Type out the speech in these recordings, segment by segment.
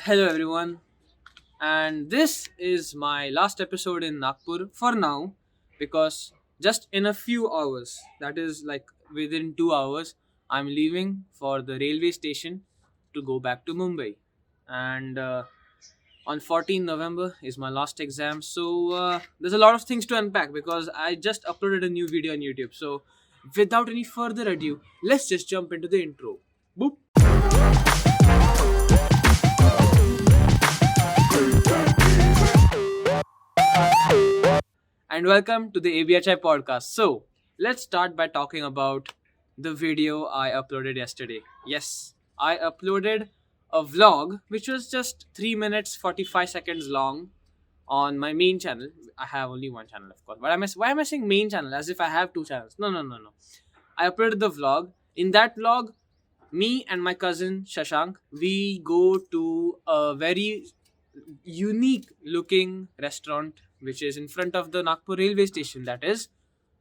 Hello, everyone, and this is my last episode in Nagpur for now because just in a few hours, that is like within 2 hours, I'm leaving for the railway station to go back to Mumbai. And on 14th November is my last exam, so there's a lot of things to unpack because I just uploaded a new video on YouTube. So, without any further ado, let's just jump into the intro. Boop. And welcome to the ABHI podcast. So, let's start by talking about the video I uploaded yesterday. Yes, I uploaded a vlog which was just 3 minutes 45 seconds long on my main channel. I have only one channel, of course. But why am I saying main channel as if I have two channels? No, no, no, no. I uploaded the vlog. In that vlog, me and my cousin Shashank, we go to a very unique looking restaurant which is in front of the Nagpur railway station, that is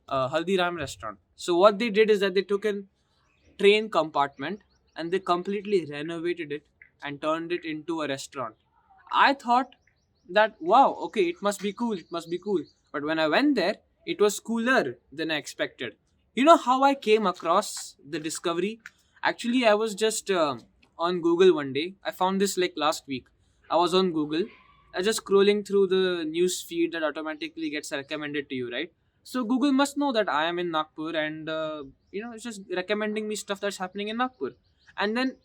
Haldiram restaurant. So what they did is that they took a train compartment and they completely renovated it and turned it into a restaurant. I thought that wow, okay, it must be cool, it must be cool. But when I went there, it was cooler than I expected. You know how I came across the discovery? Actually, I was just on Google one day. I found this like last week. I was on Google. I just scrolling through the news feed that automatically gets recommended to you, right? So Google must know that I am in Nagpur, and it's just recommending me stuff that's happening in Nagpur. And then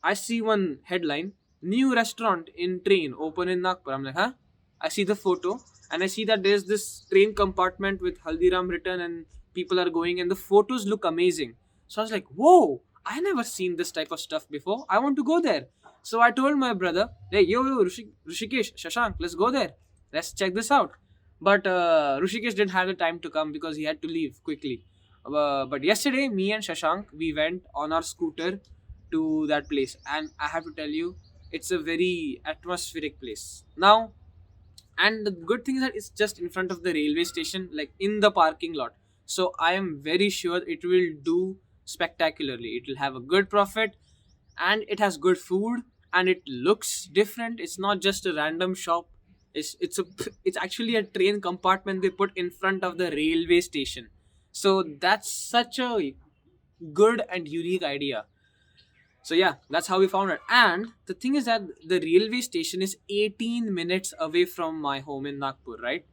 I see one headline: new restaurant in train open in Nagpur. I'm like, huh? I see the photo and I see that there's this train compartment with Haldiram written and people are going and the photos look amazing. So I was like, whoa, I never seen this type of stuff before. I want to go there. So I told my brother, hey, Rushikesh, Shashank, let's go there. Let's check this out. But Rushikesh didn't have the time to come because he had to leave quickly. But yesterday, me and Shashank, we went on our scooter to that place, and I have to tell you, it's a very atmospheric place. Now, and the good thing is that it's just in front of the railway station, like in the parking lot. So I am very sure it will do spectacularly. It will have a good profit, and it has good food, and it looks different. It's not just a random shop. It's it's actually a train compartment they put in front of the railway station. So that's such a good and unique idea. So yeah, that's how we found it. And the thing is that the railway station is 18 minutes away from my home in Nagpur, right?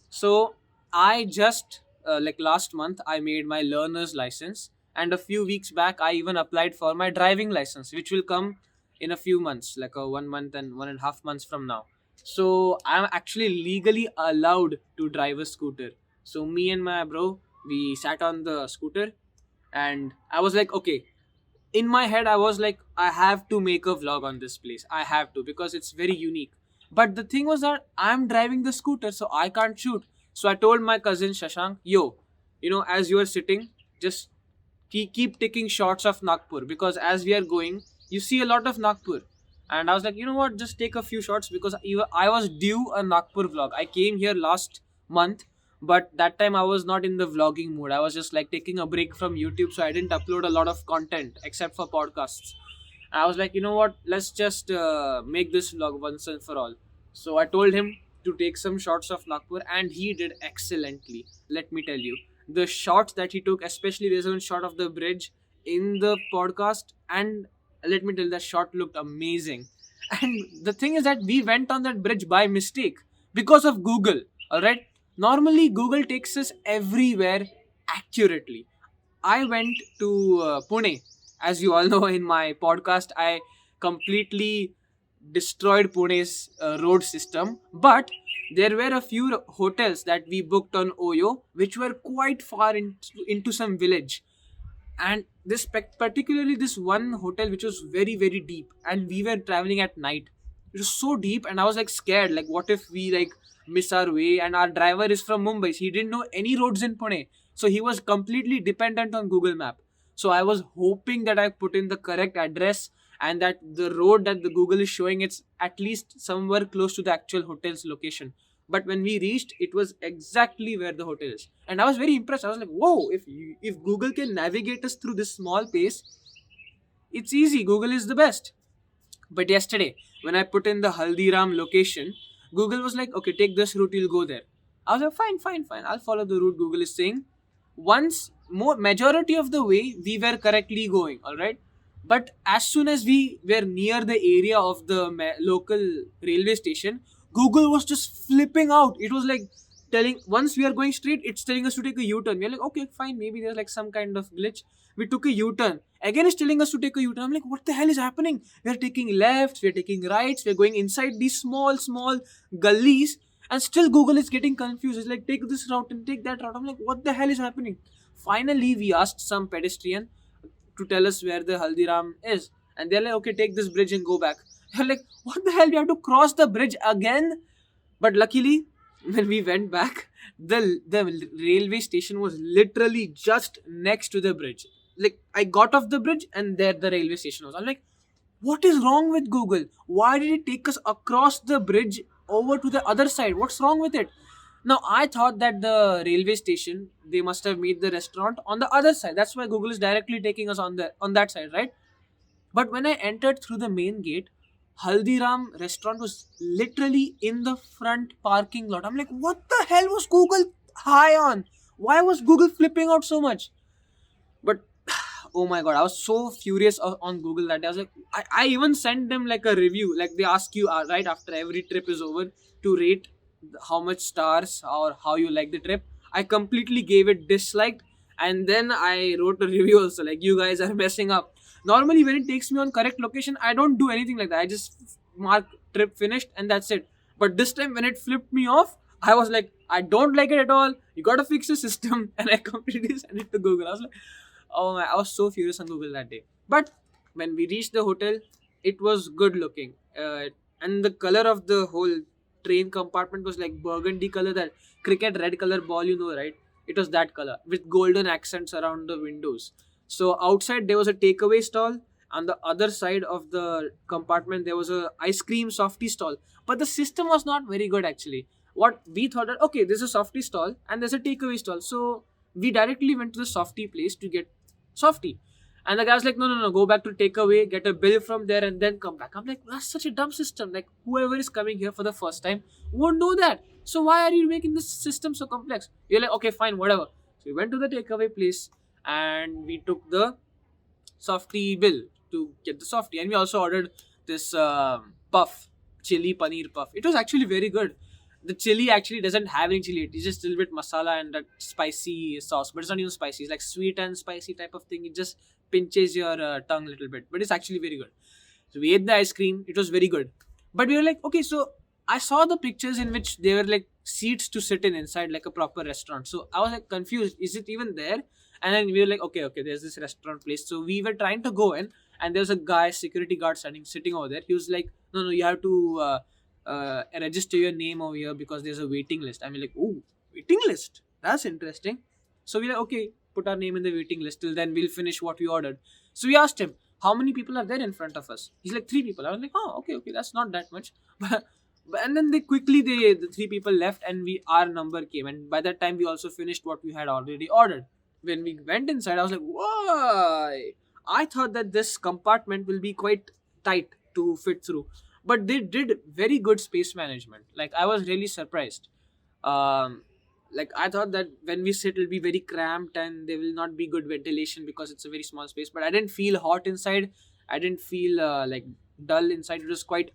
So I just like last month I made my learner's license, and a few weeks back I even applied for my driving license, which will come in a few months, like a 1 month and 1.5 months from now. So I'm actually legally allowed to drive a scooter. So me and my bro, we sat on the scooter, and I was like, okay, in my head I was like, I have to make a vlog on this place, I have to, because it's very unique. But the thing was that I'm driving the scooter, so I can't shoot. So I told my cousin Shashank, yo, as you are sitting, just keep taking shots of Nagpur, because as we are going, you see a lot of Nagpur. And I was like, you know what, just take a few shots, because I was due a Nagpur vlog. I came here last month, but that time I was not in the vlogging mood. I was just like taking a break from YouTube, so I didn't upload a lot of content except for podcasts. I was like, you know what, let's just make this vlog once and for all. So I told him to take some shots of Nagpur, and he did excellently. Let me tell you, the shots that he took, especially there's one shot of the bridge in the podcast, and let me tell you, that shot looked amazing. And the thing is that we went on that bridge by mistake because of Google. All right, normally Google takes us everywhere accurately. I went to Pune. As you all know, in my podcast, I completely destroyed Pune's road system. But there were a few hotels that we booked on Oyo, which were quite far into some village. And particularly this one hotel, which was very, very deep. And we were traveling at night. It was so deep, and I was like scared. Like, what if we like miss our way? And our driver is from Mumbai. So he didn't know any roads in Pune. So he was completely dependent on Google Map. So I was hoping that I put in the correct address, and that the road that the Google is showing, it's at least somewhere close to the actual hotel's location. But when we reached, it was exactly where the hotel is, and I was very impressed. I was like, whoa! If Google can navigate us through this small place, it's easy. Google is the best. But yesterday, when I put in the Haldiram location, Google was like, okay, take this route, you'll go there. I was like, fine, fine, fine. I'll follow the route Google is saying. Once more, majority of the way, we were correctly going, all right. But as soon as we were near the area of the local railway station, Google was just flipping out. It was like telling, once we are going straight, it's telling us to take a U-turn. We're like, okay, fine, maybe there's like some kind of glitch. We took a U-turn. Again, it's telling us to take a U-turn. I'm like, what the hell is happening? We're taking lefts, we're taking rights, we're going inside these small, small gullies, and still Google is getting confused. It's like, take this route and take that route. I'm like, what the hell is happening? Finally, we asked some pedestrian to tell us where the Haldiram is. And they're like, okay, take this bridge and go back. You're like, what the hell? We have to cross the bridge again? But luckily, when we went back, the railway station was literally just next to the bridge. Like, I got off the bridge and there the railway station was. I'm like, what is wrong with Google? Why did it take us across the bridge over to the other side? What's wrong with it? Now, I thought that the railway station, they must have made the restaurant on the other side. That's why Google is directly taking us on that side, right? But when I entered through the main gate, Haldiram restaurant was literally in the front parking lot. I'm like, what the hell was Google high on? Why was Google flipping out so much? But oh my god, I was so furious on Google that day. I was like, I even sent them like a review. Like they ask you right after every trip is over to rate how much stars or how you like the trip. I completely gave it disliked, and then I wrote a review also like, you guys are messing up. Normally when it takes me on correct location, I don't do anything like that. I just mark trip finished and that's it. But this time when it flipped me off, I was like, I don't like it at all. You gotta fix the system. And I completely sent it to Google. I was like, oh my, I was so furious on Google that day. But when we reached the hotel, it was good looking. And the color of the whole train compartment was like burgundy color, that cricket red color ball, you know, right? It was that color with golden accents around the windows. So outside there was a takeaway stall. On the other side of the compartment there was a ice cream softy stall. But the system was not very good actually. What we thought that, okay, there's a softy stall and there's a takeaway stall. So we directly went to the softy place to get softy. And the guy was like, no, no, no, go back to takeaway, get a bill from there, and then come back. I'm like, that's such a dumb system. Like, whoever is coming here for the first time won't know that. So why are you making this system so complex? You're like, okay, fine, whatever. So we went to the takeaway place and we took the softy bill to get the softy. And we also ordered this puff, chili paneer puff. It was actually very good. The chili actually doesn't have any chili. It's just a little bit masala and that spicy sauce. But it's not even spicy. It's like sweet and spicy type of thing. It just pinches your tongue a little bit. But it's actually very good. So we ate the ice cream. It was very good. But we were like, okay, so I saw the pictures in which there were like seats to sit in inside like a proper restaurant. So I was like confused. Is it even there? And then we were like, okay, there's this restaurant place. So we were trying to go in, and there was a guy, security guard sitting over there. He was like, no, you have to register your name over here because there's a waiting list. I mean, like, oh, waiting list? That's interesting. So we're like, okay, put our name in the waiting list. Till then, we'll finish what we ordered. So we asked him, how many people are there in front of us? He's like, 3 people. I was like, oh, okay, that's not that much. And then the 3 people left, and our number came. And by that time, we also finished what we had already ordered. When we went inside, I was like, why? I thought that this compartment will be quite tight to fit through. But they did very good space management. Like, I was really surprised. Um, like, I thought that when we sit, it'll be very cramped and there will not be good ventilation because it's a very small space. But I didn't feel hot inside. I didn't feel like dull inside. It was quite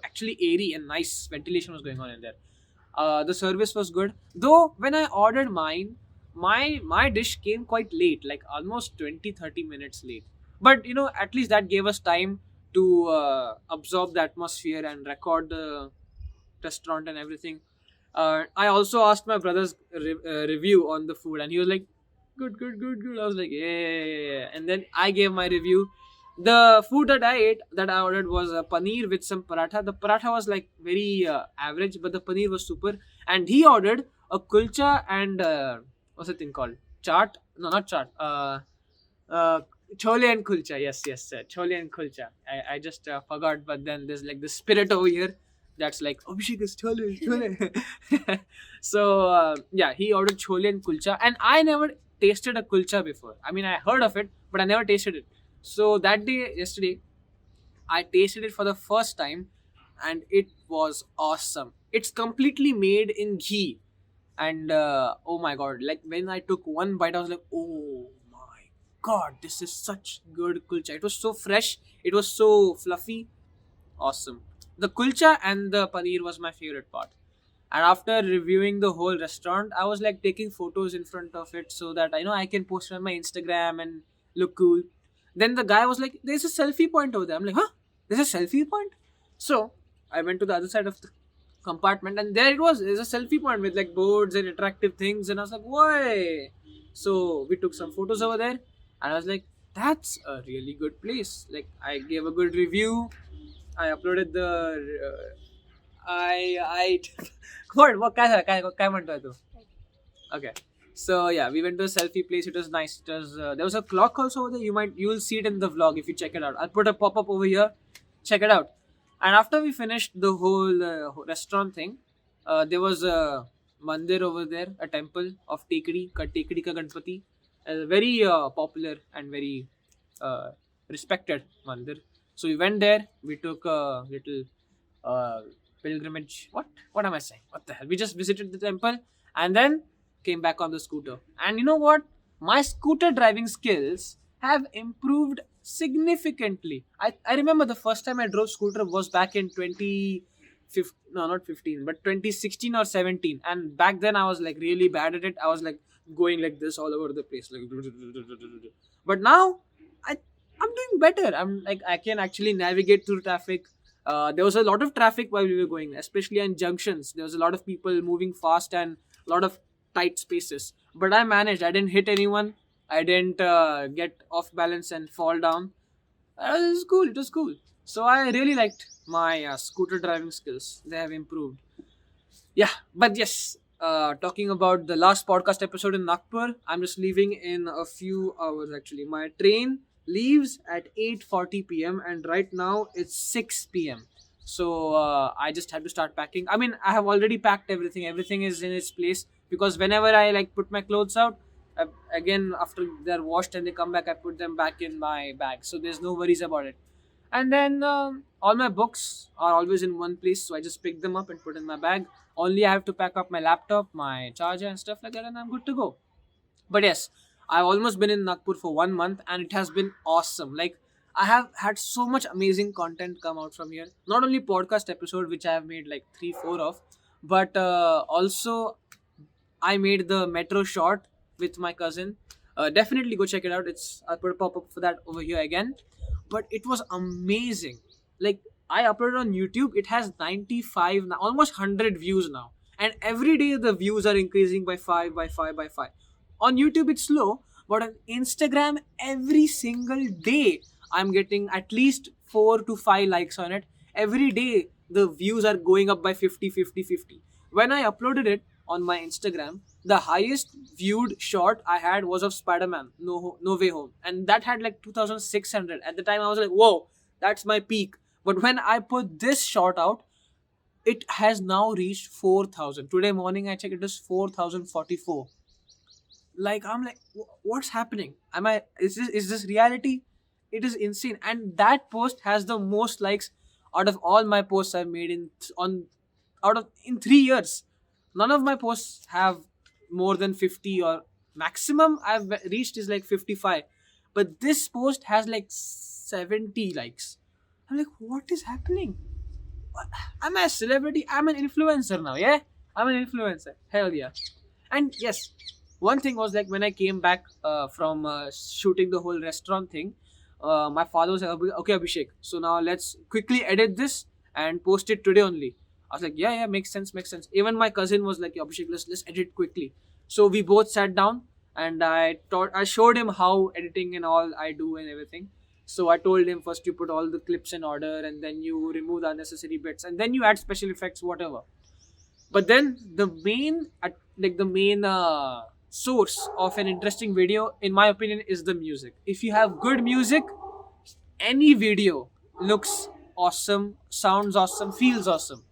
actually airy and nice ventilation was going on in there. The service was good. Though, when I ordered mine, my dish came quite late, like almost 20-30 minutes late. But, at least that gave us time to absorb the atmosphere and record the restaurant and everything. I also asked my brother's review on the food, and he was like, good, good, good, good. I was like, yeah. And then I gave my review. The food that I ordered was a paneer with some paratha. The paratha was like very average, but the paneer was super. And he ordered a kulcha and what's the thing called? Chaat? No, not chaat. Chole and kulcha. Yes, sir. Chole and kulcha. I just forgot, but then there's like the spirit over here that's like, Abhishek is chole. So, yeah, he ordered chole and kulcha. And I never tasted a kulcha before. I mean, I heard of it, but I never tasted it. So, that day, yesterday, I tasted it for the first time, and it was awesome. It's completely made in ghee, and oh my god! Like when I took one bite, I was like, oh my god, this is such good kulcha. It was so fresh. It was so fluffy. Awesome. The kulcha and the paneer was my favorite part. And after reviewing the whole restaurant, I was like taking photos in front of it so that I can post it on my Instagram and look cool. Then the guy was like, "There's a selfie point over there." I'm like, "Huh? There's a selfie point?" So I went to the other side of the compartment, and there it was. There's a selfie point with like boards and attractive things, and I was like, "Why?" So we took some photos over there, and I was like, "That's a really good place." Like I gave a good review. I uploaded the I what काय म्हणतोय तू? Okay. So yeah, we went to a selfie place. It was nice. It was there was a clock also over there. You will see it in the vlog if you check it out. I'll put a pop up over here. Check it out. And after we finished the whole restaurant thing, there was a mandir over there, a temple of Tekdi ka Ganpati, a very popular and very uh, respected mandir. So we went there. We took a little uh, pilgrimage. What am I saying? What the hell? We just visited the temple and then came back on the scooter. And you know what? My scooter driving skills have improved significantly. I remember the first time I drove scooter was back in 2015, no, not 15, but 2016 or 17. And back then I was like really bad at it. I was like going like this all over the place. Like, but now I, I'm doing better. I'm like, I can actually navigate through traffic. There was a lot of traffic while we were going, especially on junctions. There was a lot of people moving fast and a lot of tight spaces. But I managed. I didn't hit anyone. I didn't get off balance and fall down. It was cool. It was cool. So I really liked my scooter driving skills. They have improved. Yeah, but yes, talking about the last podcast episode in Nagpur, I'm just leaving in a few hours actually. My train leaves at 8:40 p.m. and right now it's 6 p.m. So I just have to start packing. I mean, I have already packed everything. Everything is in its place because whenever I like put my clothes out, again after they're washed and they come back, I put them back in my bag. So there's no worries about it. And then all my books are always in one place, so I just pick them up and put in my bag. Only I have to pack up my laptop, my charger, and stuff like that, and I'm good to go. But yes, I've almost been in Nagpur for 1 month, and it has been awesome. Like I have had so much amazing content come out from here. Not only podcast episode, which I have made like 3, 4 of, but also I made the metro short with my cousin. Definitely go check it out. I'll put a pop up for that over here again. But it was amazing. Like I uploaded on YouTube, it has 95 now, almost 100 views now, and every day the views are increasing by 5, by 5, by 5. On YouTube it's slow, but on Instagram every single day I'm getting at least 4 to 5 likes on it. Every day the views are going up by 50, 50, 50. When I uploaded it on my Instagram, the highest viewed short I had was of Spider-Man No Way Home, and that had like 2600. At the time I was like, whoa, that's my peak. But when I put this short out, it has now reached 4000. Today morning I checked, it is 4044. Like I'm like, what's happening? Am I is this reality? It is insane. And that post has the most likes out of all my posts I've made on out of in 3 years. None of my posts have more than 50, or maximum I've reached is like 55. But this post has like 70 likes. I'm like, what is happening? I'm a celebrity. I'm an influencer now. Yeah, I'm an influencer. Hell yeah. And yes, one thing was like when I came back from shooting the whole restaurant thing, my father was like, okay, Abhishek, so now let's quickly edit this and post it today only. I was like, yeah, yeah, makes sense, makes sense. Even my cousin was like, yeah, Abhishek, let's edit quickly. So we both sat down and I showed him how editing and all I do and everything. So I told him, first you put all the clips in order and then you remove the unnecessary bits and then you add special effects, whatever. But then the main source of an interesting video, in my opinion, is the music. If you have good music, any video looks awesome, sounds awesome, feels awesome.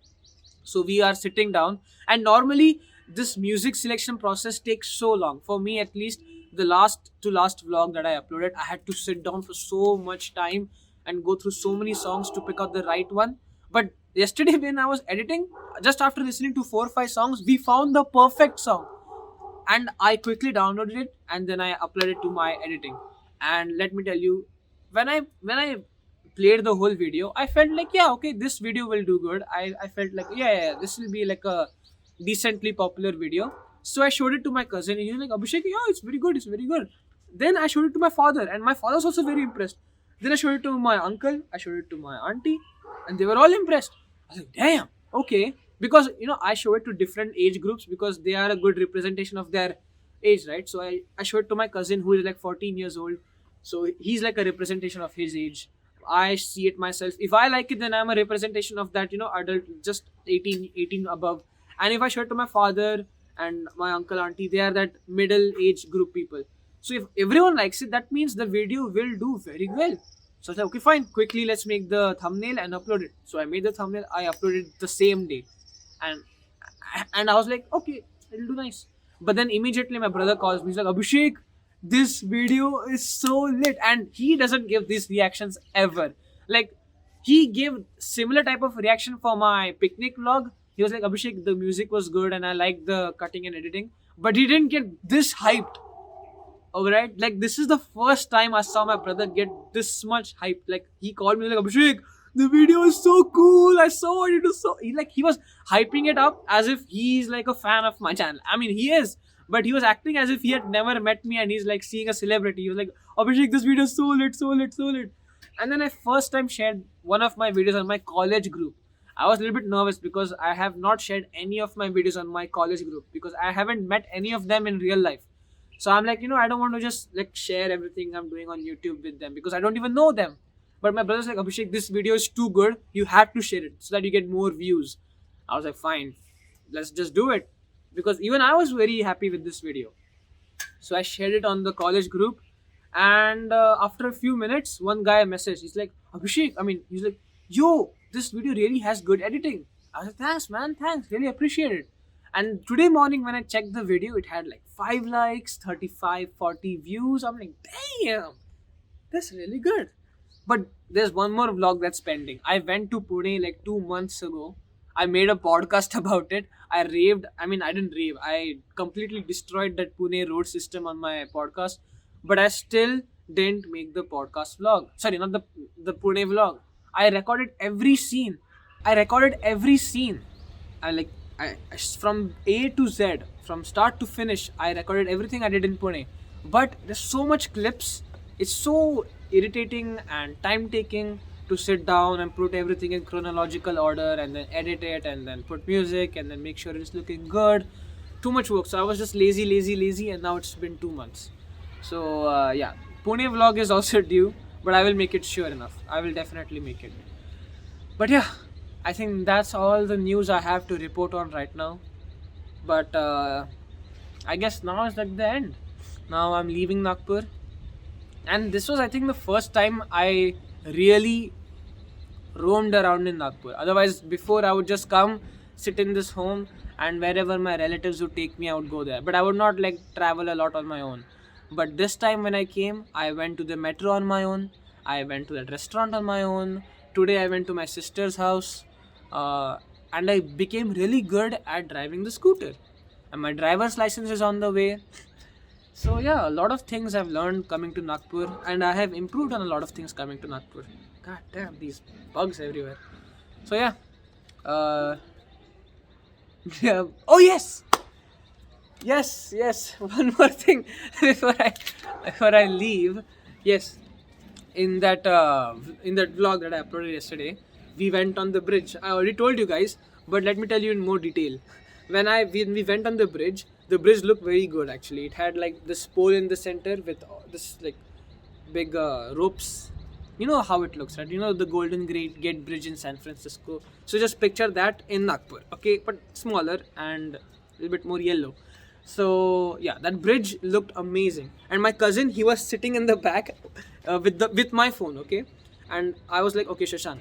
So we are sitting down, and normally this music selection process takes so long. For me, at least, the last vlog that I uploaded, I had to sit down for so much time and go through so many songs to pick out the right one. But yesterday when I was editing, just after listening to 4 or 5 songs, we found the perfect song, and I quickly downloaded it and then I uploaded it to my editing. And let me tell you, when I played the whole video, I felt like, yeah, okay, this video will do good. I felt like, yeah, this will be like a decently popular video. So I showed it to my cousin and he was like, Abhishek, yeah, it's very good, it's very good. Then I showed it to my father and my father was also very impressed. Then I showed it to my uncle, I showed it to my auntie, and they were all impressed. I was like, damn, okay. Because I show it to different age groups because they are a good representation of their age, right? So I showed it to my cousin who is like 14 years old. So he's like a representation of his age. I see it myself. If I like it, then I'm a representation of that, adult, just 18 above. And if I show it to my father and my uncle, auntie, they are that middle age group people. So if everyone likes it, that means the video will do very well. So I said, okay, fine, quickly let's make the thumbnail and upload it. So I made the thumbnail, I uploaded it the same day. And I was like, okay, it'll do nice. But then immediately my brother calls me. He's like, Abhishek, this video is so lit, and he doesn't give these reactions ever. Like, he gave similar type of reaction for my picnic vlog. He was like, Abhishek, the music was good and I like the cutting and editing, but he didn't get this hyped. Alright, like, this is the first time I saw my brother get this much hype. Like, he called me like, Abhishek, the video is so cool, I saw it, it was so, he was hyping it up as if he's like a fan of my channel. I mean, he is, but he was acting as if he had never met me and he's like seeing a celebrity. He was like, Abhishek, this video is so lit, so lit, so lit. And then I first time shared one of my videos on my college group. I was a little bit nervous because I have not shared any of my videos on my college group because I haven't met any of them in real life. So I'm like, I don't want to just like share everything I'm doing on YouTube with them because I don't even know them. But my brother's like, Abhishek, this video is too good. You have to share it so that you get more views. I was like, fine, let's just do it. Because even I was very happy with this video. So I shared it on the college group. And after a few minutes, one guy messaged. He's like, Abhishek, he's like, yo, this video really has good editing. I was like, thanks, man, thanks. Really appreciate it. And today morning when I checked the video, it had like 5 likes, 35, 40 views. I'm like, damn, that's really good. But there's one more vlog that's pending. I went to Pune like 2 months ago. I made a podcast about it. I raved. I didn't rave. I completely destroyed that Pune road system on my podcast. But I still didn't make the podcast vlog. Sorry, not the Pune vlog. I recorded every scene. From A to Z, from start to finish, I recorded everything I did in Pune. But there's so much clips. It's so irritating and time taking to sit down and put everything in chronological order and then edit it and then put music and then make sure it's looking good. Too much work. So I was just lazy, and now it's been 2 months. So yeah, Pune vlog is also due, but I will make it sure enough. I will definitely make it. But yeah, I think that's all the news I have to report on right now. But I guess now is like the end. Now I'm leaving Nagpur. And this was, I think, the first time I really roamed around in Nagpur. Otherwise, before I would just come, sit in this home, and wherever my relatives would take me, I would go there. But I would not like travel a lot on my own. But this time when I came, I went to the metro on my own. I went to that restaurant on my own. Today I went to my sister's house. And I became really good at driving the scooter. And my driver's license is on the way. So yeah, a lot of things I've learned coming to Nagpur, and I have improved on a lot of things coming to Nagpur. God damn, these bugs everywhere. So yeah, yeah. Oh yes, one more thing before I leave. Yes, in that vlog that I uploaded yesterday, we went on the bridge. I already told you guys, but let me tell you in more detail. When we went on the bridge looked very good actually. It had like this pole in the center with this like big ropes. You know how it looks, right? You know the Golden Gate Bridge in San Francisco. So just picture that in Nagpur, okay? But smaller and a little bit more yellow. So yeah, that bridge looked amazing. And my cousin, he was sitting in the back with my phone, okay? And I was like, okay, Shashank,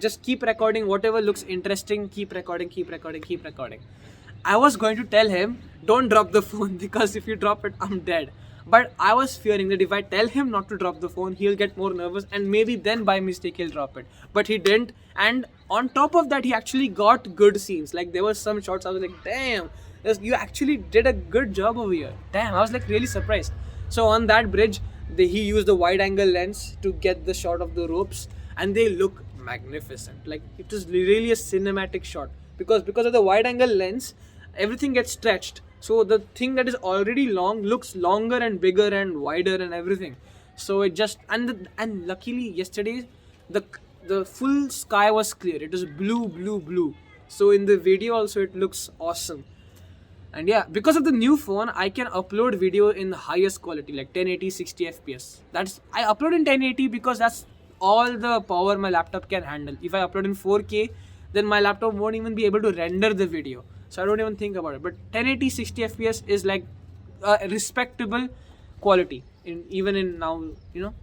just keep recording whatever looks interesting. Keep recording. I was going to tell him, don't drop the phone because if you drop it, I'm dead. But I was fearing that if I tell him not to drop the phone, he'll get more nervous and maybe then by mistake he'll drop it. But he didn't. And on top of that, he actually got good scenes. Like there were some shots I was like, damn, you actually did a good job over here. Damn, I was like really surprised. So on that bridge, he used the wide angle lens to get the shot of the ropes, and they look magnificent. Like it was really a cinematic shot because of the wide angle lens, everything gets stretched. So the thing that is already long looks longer and bigger and wider and everything. So it just and luckily yesterday the the full sky was clear. It was blue, blue, blue. So in the video also it looks awesome. And yeah, because of the new phone, I can upload video in the highest quality, like 1080 60 fps. I upload in 1080 because that's all the power my laptop can handle. If I upload in 4K, then my laptop won't even be able to render the video. So I don't even think about it. But 1080 60 fps is like a respectable quality even in now, you know.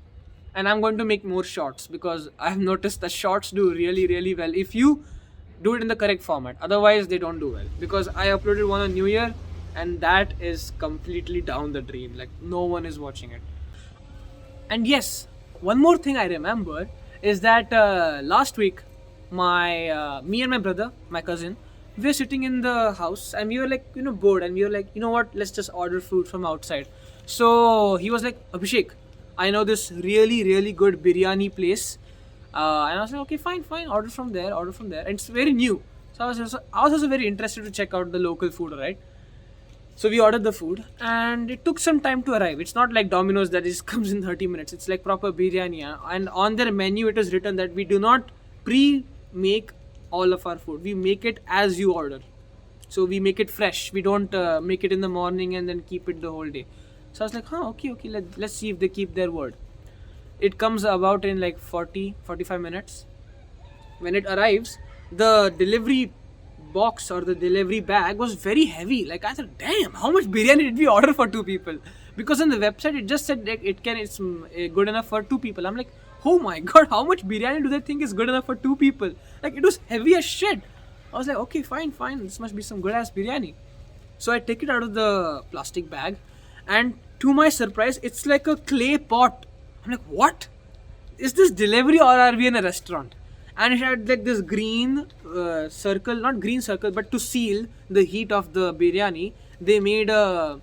And I'm going to make more shorts because I've noticed that shorts do really, really well if you do it in the correct format. Otherwise they don't do well, because I uploaded one on New Year and that is completely down the drain. Like no one is watching it. And yes, one more thing I remember is that last week me and my brother, my cousin, we were sitting in the house and we were like, bored, and we were like, you know what, let's just order food from outside. So he was like, Abhishek, I know this really, really good biryani place. And I was like, okay, fine, order from there. And it's very new. So I was also very interested to check out the local food, right? So we ordered the food and it took some time to arrive. It's not like Domino's that just comes in 30 minutes. It's like proper biryani. And on their menu, it is written that we do not pre-make all of our food. We make it as you order. So we make it fresh. We don't make it in the morning and then keep it the whole day. So I was like, okay, let's see if they keep their word. It comes about in like 45 minutes. When it arrives, the delivery box or the delivery bag was very heavy. Like I thought, damn, how much biryani did we order for 2 people? Because on the website it just said like it's good enough for 2 people. I'm like, oh my god, how much biryani do they think is good enough for 2 people? Like it was heavy as shit. I was like, okay, fine, this must be some good ass biryani. So I take it out of the plastic bag, and to my surprise, it's like a clay pot. I'm like, what? Is this delivery or are we in a restaurant? And it had like this green circle, not green circle, but to seal the heat of the biryani, they made a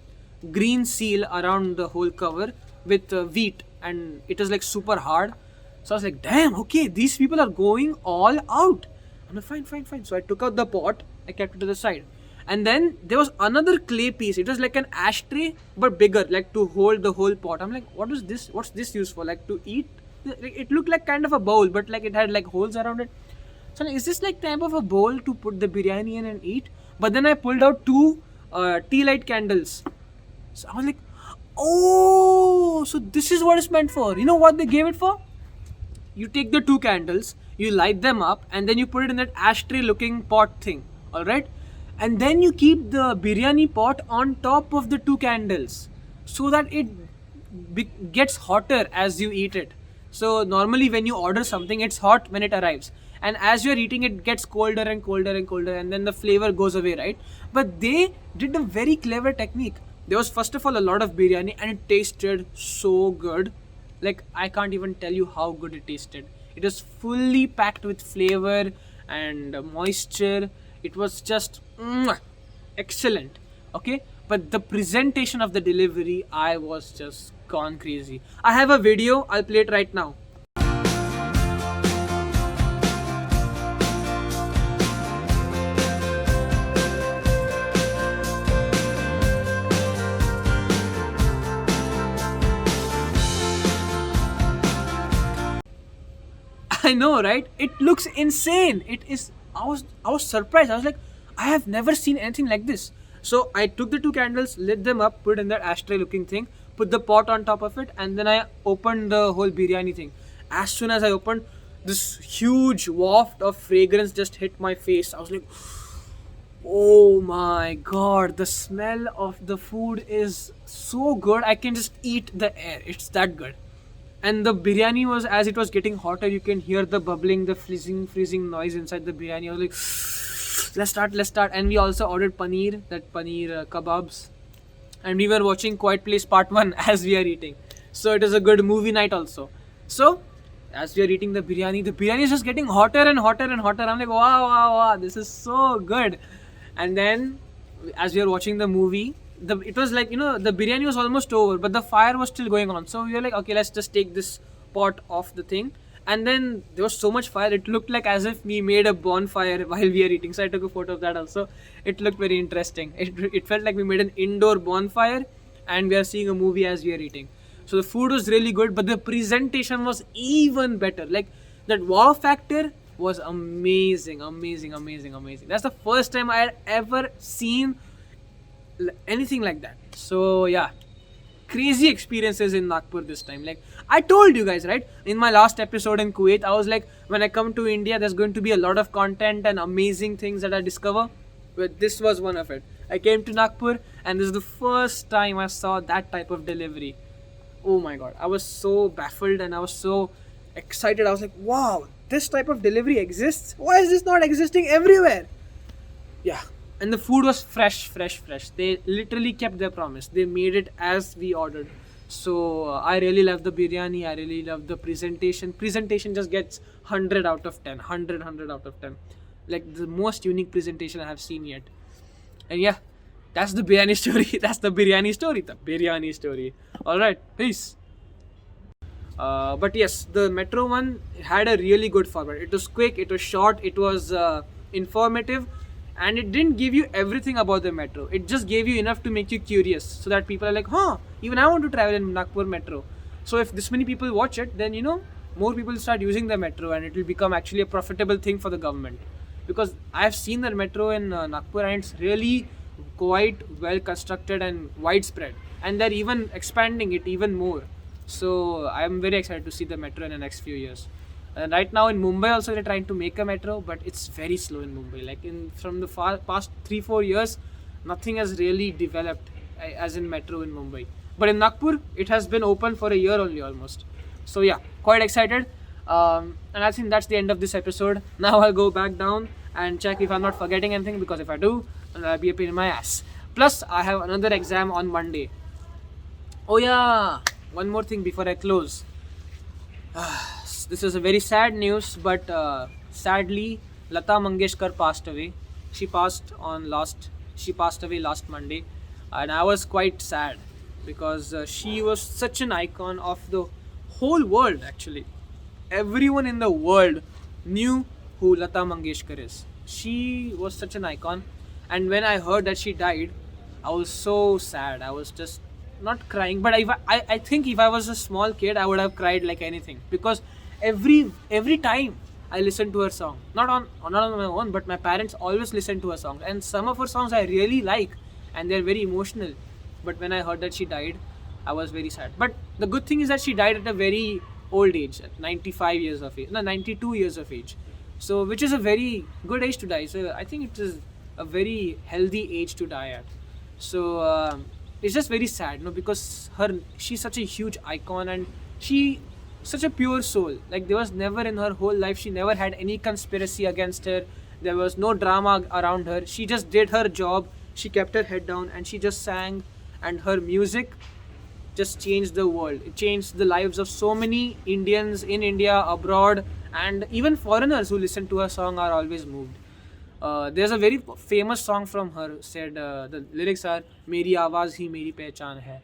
green seal around the whole cover with wheat, and it was like super hard. So I was like, damn, okay, these people are going all out. I'm like, fine. So I took out the pot, I kept it to the side. And then there was another clay piece. It was like an ashtray, but bigger, like to hold the whole pot. I'm like, what is this? What's this used for? Like to eat? It looked like kind of a bowl, but like it had like holes around it. So like, is this like type of a bowl to put the biryani in and eat? But then I pulled out 2 tea light candles. So I was like, oh, so this is what it's meant for. You know what they gave it for? You take the 2 candles, you light them up, and then you put it in that ashtray looking pot thing. Alright? And then you keep the biryani pot on top of the 2 candles so that it gets hotter as you eat it. So normally when you order something, it's hot when it arrives. And as you're eating, it gets colder and colder and colder, and then the flavor goes away, right? But they did a very clever technique. There was first of all a lot of biryani and it tasted so good. Like I can't even tell you how good it tasted. It was fully packed with flavor and moisture. It was just excellent. Okay, but the presentation of the delivery, I was just gone crazy. I have a video, I'll play it right now. I know, right? It looks insane. It is. I was surprised. I was like, I have never seen anything like this. So I took the 2 candles, lit them up, put it in that ashtray looking thing, put the pot on top of it, and then I opened the whole biryani thing. As soon as I opened, this huge waft of fragrance just hit my face. I was like, oh my god, the smell of the food is so good. I can just eat the air. It's that good. And the biryani was, as it was getting hotter, you can hear the bubbling, the freezing noise inside the biryani. I was like, let's start. And we also ordered paneer kebabs. and we were watching Quiet Place Part 1 as we are eating. So it is a good movie night also. So as we are eating the biryani is just getting hotter and hotter and hotter. I'm like, wow, wow, wow, this is so good. And then as we are watching the movie, it was like, the biryani was almost over, but the fire was still going on. So we were like, okay, let's just take this pot off the thing. And then there was so much fire, it looked like as if we made a bonfire while we are eating. So I took a photo of that also. It looked very interesting. It felt like we made an indoor bonfire and we are seeing a movie as we are eating. So the food was really good, but the presentation was even better. Like that wow factor was amazing, amazing, amazing, amazing. That's the first time I had ever seen anything like that. So yeah, crazy experiences in Nagpur this time. Like I told you guys, right? In my last episode in Kuwait, I was like, when I come to India, there's going to be a lot of content and amazing things that I discover. But this was one of it. I came to Nagpur and this is the first time I saw that type of delivery. Oh my god, I was so baffled and I was so excited. I was like, wow, this type of delivery exists? Why is this not existing everywhere? Yeah, and the food was fresh, fresh, fresh. They literally kept their promise. They made it as we ordered. So I really love the biryani. I really love the presentation. Presentation just gets 100 out of 10. 100 out of 10. Like the most unique presentation I have seen yet. And yeah, that's the biryani story. That's the biryani story. The biryani story. Alright, peace. But yes, the metro one had a really good format. It was quick, it was short, it was informative, and it didn't give you everything about the metro. It just gave you enough to make you curious, so that people are like, huh, even I want to travel in Nagpur metro. So if this many people watch it, then more people start using the metro, and it will become actually a profitable thing for the government. Because I have seen the metro in Nagpur, and it's really quite well constructed and widespread, and they're even expanding it even more. So I'm very excited to see the metro in the next few years. And right now in Mumbai also they're trying to make a metro, but it's very slow in Mumbai. Like from the past 3-4 years, nothing has really developed as in metro in Mumbai. But in Nagpur, it has been open for a year only almost. So yeah, quite excited. And I think that's the end of this episode. Now I'll go back down and check if I'm not forgetting anything, because if I do, I'll be a pain in my ass. Plus, I have another exam on Monday. Oh yeah, one more thing before I close. This is a very sad news, but sadly, Lata Mangeshkar passed away. She passed away last Monday, and I was quite sad because she was such an icon of the whole world. Actually, everyone in the world knew who Lata Mangeshkar is. She was such an icon, and when I heard that she died, I was so sad. I was just not crying, but I think if I was a small kid, I would have cried like anything, because every time I listen to her song, not on my own, but my parents always listen to her songs, and some of her songs I really like, and they're very emotional. But when I heard that she died, I was very sad. But the good thing is that she died at a very old age, at 95 years of age, no, 92 years of age. So which is a very good age to die. So I think it is a very healthy age to die at. So it's just very sad, because she's such a huge icon, and she such a pure soul. Like there was never in her whole life, she never had any conspiracy against her. There was no drama around her. She just did her job. She kept her head down and she just sang, and her music just changed the world. It changed the lives of so many Indians in India, abroad, and even foreigners who listen to her song are always moved. There's a very famous song from her. Said the lyrics are "Meri आवाज़ ही मेरी पहचान है,"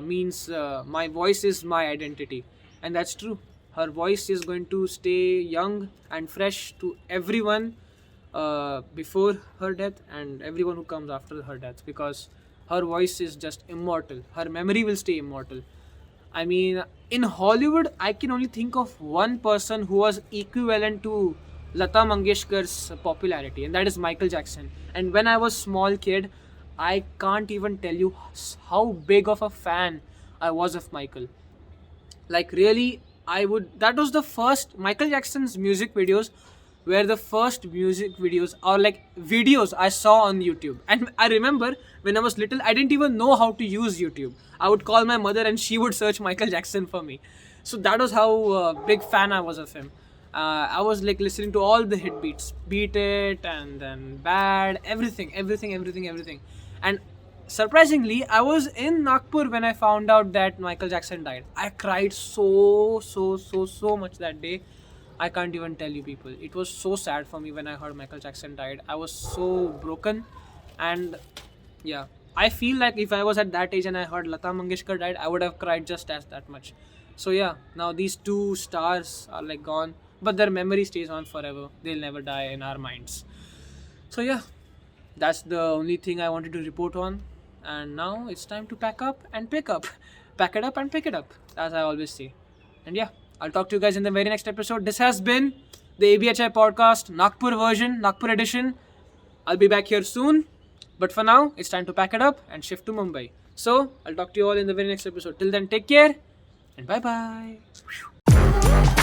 means my voice is my identity, and that's true. Her voice is going to stay young and fresh to everyone before her death and everyone who comes after her death, because her voice is just immortal. Her memory will stay immortal. I mean, in Hollywood, I can only think of one person who was equivalent to Lata Mangeshkar's popularity, and that is Michael Jackson. And when I was small kid, I can't even tell you how big of a fan I was of Michael. Like really, that was the first Michael Jackson's music videos were the first music videos or like videos I saw on YouTube. And I remember when I was little, I didn't even know how to use YouTube. I would call my mother and she would search Michael Jackson for me. So that was how big fan I was of him. I was like listening to all the hit beats, Beat It, and then Bad, everything. And surprisingly, I was in Nagpur when I found out that Michael Jackson died. I cried so much that day. I can't even tell you, people. It was so sad for me when I heard Michael Jackson died. I was so broken, and yeah, I feel like if I was at that age and I heard Lata Mangeshkar died, I would have cried just as that much. So yeah, now these two stars are like gone, but their memory stays on forever. They'll never die in our minds. So yeah, that's the only thing I wanted to report on. And now it's time to pack up and pick up. Pack it up and pick it up, as I always say. And yeah, I'll talk to you guys in the very next episode. This has been the ABHI podcast, Nagpur version, Nagpur edition. I'll be back here soon. But for now, it's time to pack it up and shift to Mumbai. So, I'll talk to you all in the very next episode. Till then, take care and bye bye.